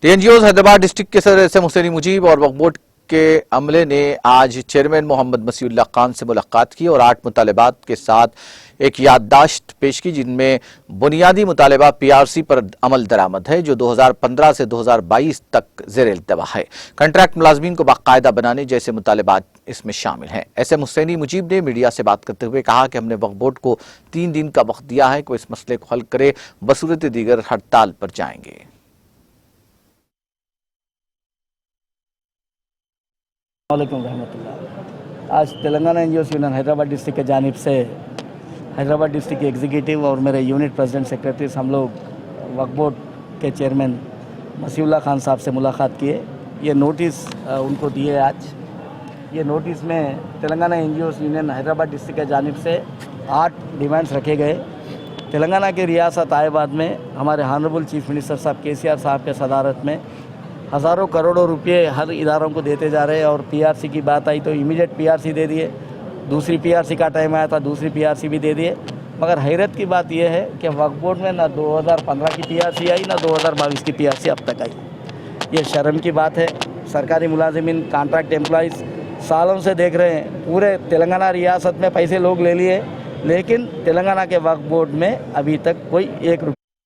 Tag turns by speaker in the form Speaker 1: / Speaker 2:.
Speaker 1: TNGO Hyderabad district के सदर SM Husaini Mujib और वक्फ बोर्ड के अमले ने आज चेयरमैन मोहम्मद मसीउल्लाह खान से मुलाकात की और 8 मुतालबात के साथ एक याददाश्त पेश की, जिनमें बुनियादी मुतालबा पीआरसी पर अमल दरामद है जो 2015 से 2022 तक ज़ेर इल्तवा है। कंट्रैक्ट मुलाजमीन को बाकायदा बनाने जैसे मुतालबात इसमें शामिल हैं। एसएम हुसैनी मुजीब ने मीडिया से बात करते हुए कहा कि हमने वक्फ बोर्ड को 3 दिन का वक्त दिया है कि वो इस मसले को हल करे, बसूरत दीगर हड़ताल पर जाएंगे।
Speaker 2: वालेकुम रहमतुल्लाह। आज Telangana NGOs union Hyderabad district के जानिब से हैदराबाद डिस्ट्रिक्ट के एग्जीक्यूटिव और मेरे यूनिट प्रेसिडेंट सेक्रेटरीज हम लोग वक्फ बोर्ड के चेयरमैन मसीउल्लाह खान साहब से मुलाकात किए। ये नोटिस उनको दिए आज। ये नोटिस में Telangana NGOs union Hyderabad district के जानिब से 8 डिमांड्स रखे गए। तेलंगाना के रियासत आयबाद में हमारे हानरेबल चीफ मिनिस्टर साहब केसीआर साहब के सदारत में हज़ारों करोड़ों रुपए हर इदारों को देते जा रहे हैं और पीआरसी की बात आई तो इमीडिएट पीआरसी दे दिए, दूसरी पीआरसी का टाइम आया था दूसरी पीआरसी भी दे दिए। मगर हैरत की बात यह है कि वक्फ बोर्ड में ना 2015 की पीआरसी आई ना 2022 की पीआरसी अब तक आई। ये शर्म की बात है। सरकारी मुलाजिमीन, कॉन्ट्रैक्ट एम्प्लॉइज़ सालों से देख रहे हैं, पूरे तेलंगाना रियासत में पैसे लोग ले लिए, लेकिन तेलंगाना के वक्फ बोर्ड में अभी तक कोई 1 रुपया